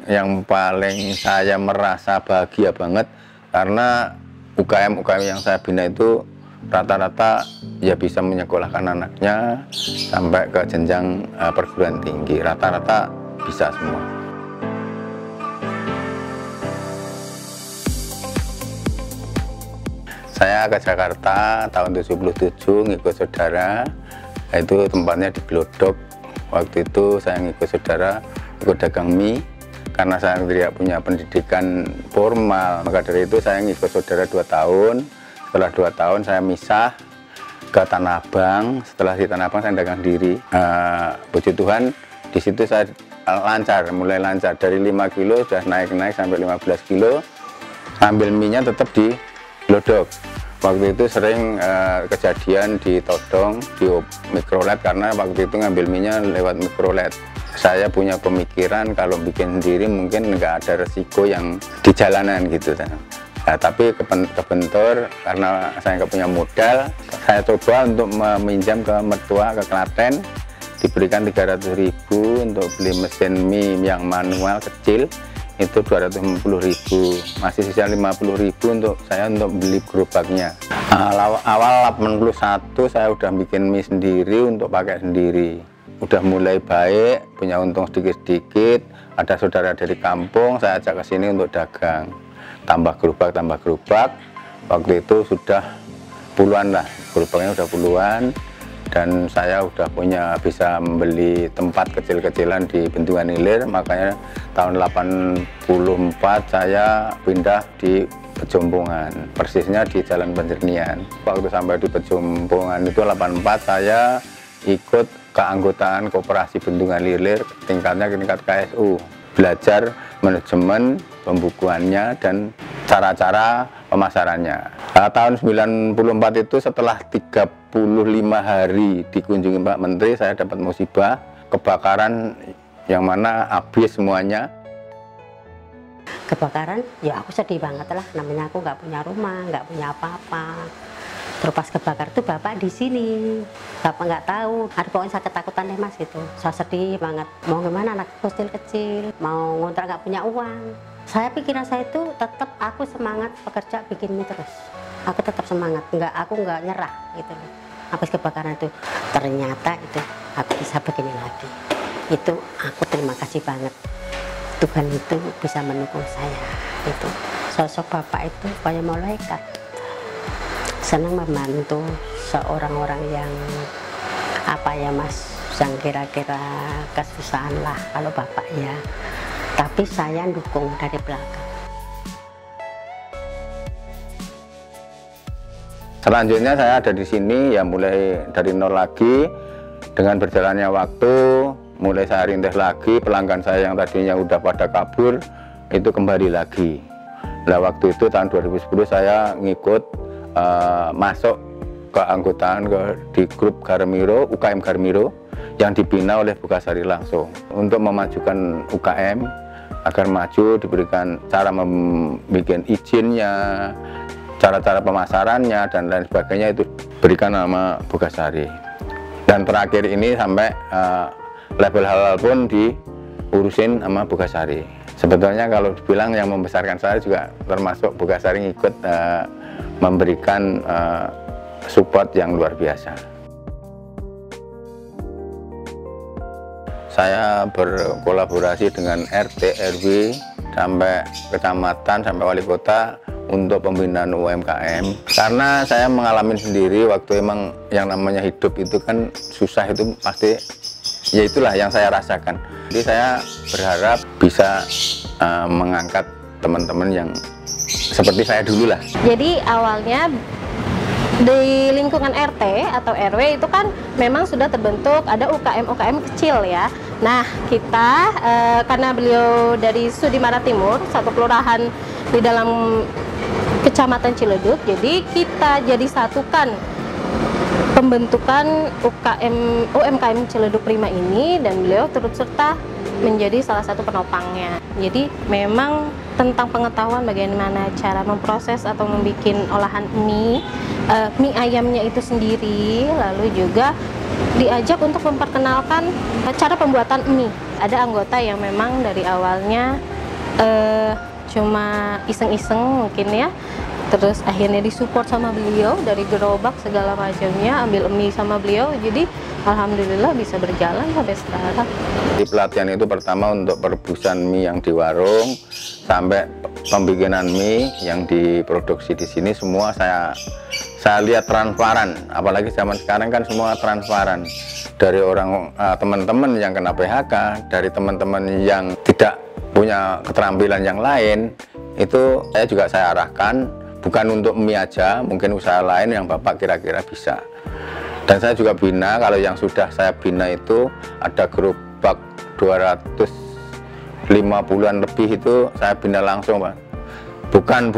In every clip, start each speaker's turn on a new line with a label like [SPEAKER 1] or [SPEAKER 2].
[SPEAKER 1] yang paling saya merasa bahagia banget karena UKM yang saya bina itu rata-rata ya bisa menyekolahkan anaknya sampai ke jenjang perguruan tinggi, rata-rata bisa semua. Saya ke Jakarta tahun 77 ngikut saudara, itu tempatnya di Glodok. Waktu itu saya ngikut saudara, ikut dagang mie. Karena saya tidak punya pendidikan formal, maka dari itu saya ngikut saudara 2 tahun. Setelah 2 tahun saya misah ke Tanah Abang. Setelah di Tanah Abang saya dagang diri. Puji Tuhan, di situ saya mulai lancar. Dari 5 kilo sudah naik sampai 15 kilo. Ambil mie-nya tetap di Glodok. Waktu itu sering kejadian ditodong di mikrolet karena waktu itu ngambil mie-nya lewat mikrolet. Saya punya pemikiran kalau bikin sendiri mungkin nggak ada resiko yang di jalanan gitu. Nah, tapi kebentur karena saya nggak punya modal, saya coba untuk meminjam ke mertua ke Klaten, diberikan 300.000 untuk beli mesin mie yang manual kecil, itu 250.000, masih sisa 50.000 untuk saya untuk beli gerobaknya. Awal 81 saya udah bikin mie sendiri untuk pakai sendiri. Udah mulai baik, punya untung sedikit-sedikit, ada saudara dari kampung, saya ajak ke sini untuk dagang. Tambah gerobak, waktu itu sudah puluhan lah, gerobaknya udah puluhan, dan saya udah punya bisa membeli tempat kecil-kecilan di Bendungan Hilir, makanya tahun 84 saya pindah di Pejompongan, persisnya di Jalan Penjernian. Waktu sampai di Pejompongan itu 84 saya ikut keanggotaan Koperasi Bendungan Hilir, tingkatnya tingkat KSU, belajar manajemen pembukuannya dan cara-cara pemasarannya. Tahun 94 itu setelah 35 hari dikunjungi Pak Menteri, saya dapat musibah kebakaran yang mana habis semuanya.
[SPEAKER 2] Kebakaran ya aku sedih banget lah, namanya aku nggak punya rumah, nggak punya apa-apa. Terus pas kebakar tuh bapak di sini, bapak nggak tahu, ada pokoknya saya ketakutan deh mas gitu, saya sedih banget. Mau gimana, anak kecil, mau ngontrak nggak punya uang. Saya pikiran saya itu tetap aku semangat bekerja bikin mie terus. Aku tetap semangat, aku nggak nyerah gitu loh. Habis kebakaran itu ternyata itu aku bisa begini lagi. Itu aku terima kasih banget. Tuhan itu bisa mendukung saya. Itu sosok bapak itu kayak malaikat. Senang membantu seorang orang yang apa ya mas, yang kira-kira kesusahan lah kalau bapak ya, tapi saya dukung dari belakang.
[SPEAKER 1] Selanjutnya saya ada di sini ya mulai dari nol lagi, dengan berjalannya waktu mulai saya rintis lagi, pelanggan saya yang tadinya udah pada kabur itu kembali lagi. Nah waktu itu tahun 2010 saya ngikut masuk keanggotaan di grup Garmiro, UKM Garmiro yang dibina oleh Bukasari langsung untuk memajukan UKM agar maju, diberikan cara membuat izinnya, cara-cara pemasarannya dan lain sebagainya, itu berikan nama Bukasari. Dan terakhir ini sampai label halal pun diurusin sama Bukasari. Sebetulnya kalau dibilang yang membesarkan saya juga termasuk Bukasari, ngikut memberikan support yang luar biasa. Saya berkolaborasi dengan RT, RW, sampai kecamatan, sampai wali kota untuk pembinaan UMKM. Karena saya mengalami sendiri waktu emang yang namanya hidup itu kan susah, itu pasti ya itulah yang saya rasakan. Jadi saya berharap bisa mengangkat teman-teman yang seperti saya dulu lah.
[SPEAKER 3] Jadi awalnya di lingkungan RT atau RW itu kan memang sudah terbentuk ada UKM kecil ya. Nah kita karena beliau dari Sudimara Timur, satu kelurahan di dalam Kecamatan Ciledug, jadi kita jadi satukan pembentukan UMKM Ciledug Prima ini, dan beliau turut serta menjadi salah satu penopangnya. Jadi memang tentang pengetahuan bagaimana cara memproses atau membuat olahan mie ayamnya itu sendiri, lalu juga diajak untuk memperkenalkan cara pembuatan mie. Ada anggota yang memang dari awalnya cuma iseng-iseng mungkin ya. Terus akhirnya disupport sama beliau dari gerobak segala macamnya, ambil mie sama beliau, jadi alhamdulillah bisa berjalan sampai sekarang.
[SPEAKER 1] Di pelatihan itu pertama untuk perebusan mie yang di warung sampai pembikinan mie yang diproduksi di sini semua saya lihat transparan. Apalagi zaman sekarang kan semua transparan. Dari orang teman-teman yang kena PHK, dari teman-teman yang tidak punya keterampilan yang lain, itu saya arahkan bukan untuk mie aja, mungkin usaha lain yang Bapak kira-kira bisa. Dan saya juga bina, kalau yang sudah saya bina itu ada gerobak 250-an lebih itu saya bina langsung, Pak. Bukan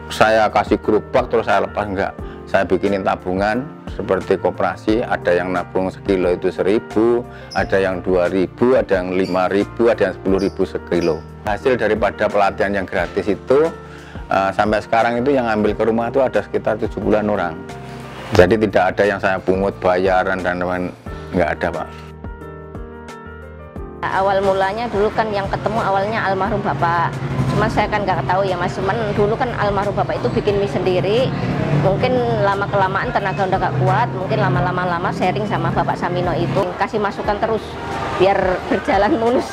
[SPEAKER 1] saya kasih gerobak terus saya lepas, enggak. Saya bikinin tabungan seperti koperasi, ada yang nabung sekilo itu 1.000, ada yang 2.000, ada yang 5.000, ada yang 10.000 sekilo. Hasil daripada pelatihan yang gratis itu sampai sekarang itu yang ambil ke rumah itu ada sekitar 70-an orang. Jadi tidak ada yang saya pungut bayaran dan lain-lain, nggak ada, Pak.
[SPEAKER 4] Awal mulanya dulu kan yang ketemu awalnya almarhum Bapak. Cuma saya kan nggak tahu ya Mas, cuman dulu kan almarhum Bapak itu bikin mie sendiri. Mungkin lama-kelamaan tenaga udah gak kuat, mungkin lama-lama sharing sama Bapak Samino itu. Kasih masukan terus biar berjalan mulus.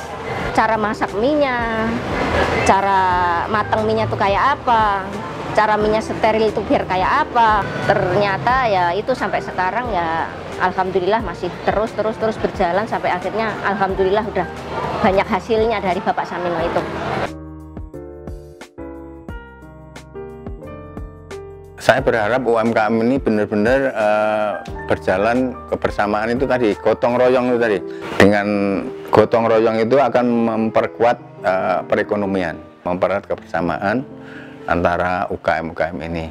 [SPEAKER 4] Cara masak mie-nya, cara matang mie-nya tuh kayak apa, cara mie-nya steril itu biar kayak apa. Ternyata ya itu sampai sekarang ya alhamdulillah masih terus berjalan sampai akhirnya alhamdulillah udah banyak hasilnya dari Bapak Samino itu.
[SPEAKER 1] Saya berharap UMKM ini benar-benar berjalan kebersamaan itu tadi, gotong royong itu tadi. Dengan gotong royong itu akan memperkuat perekonomian, mempererat kebersamaan antara UKM-UKM ini.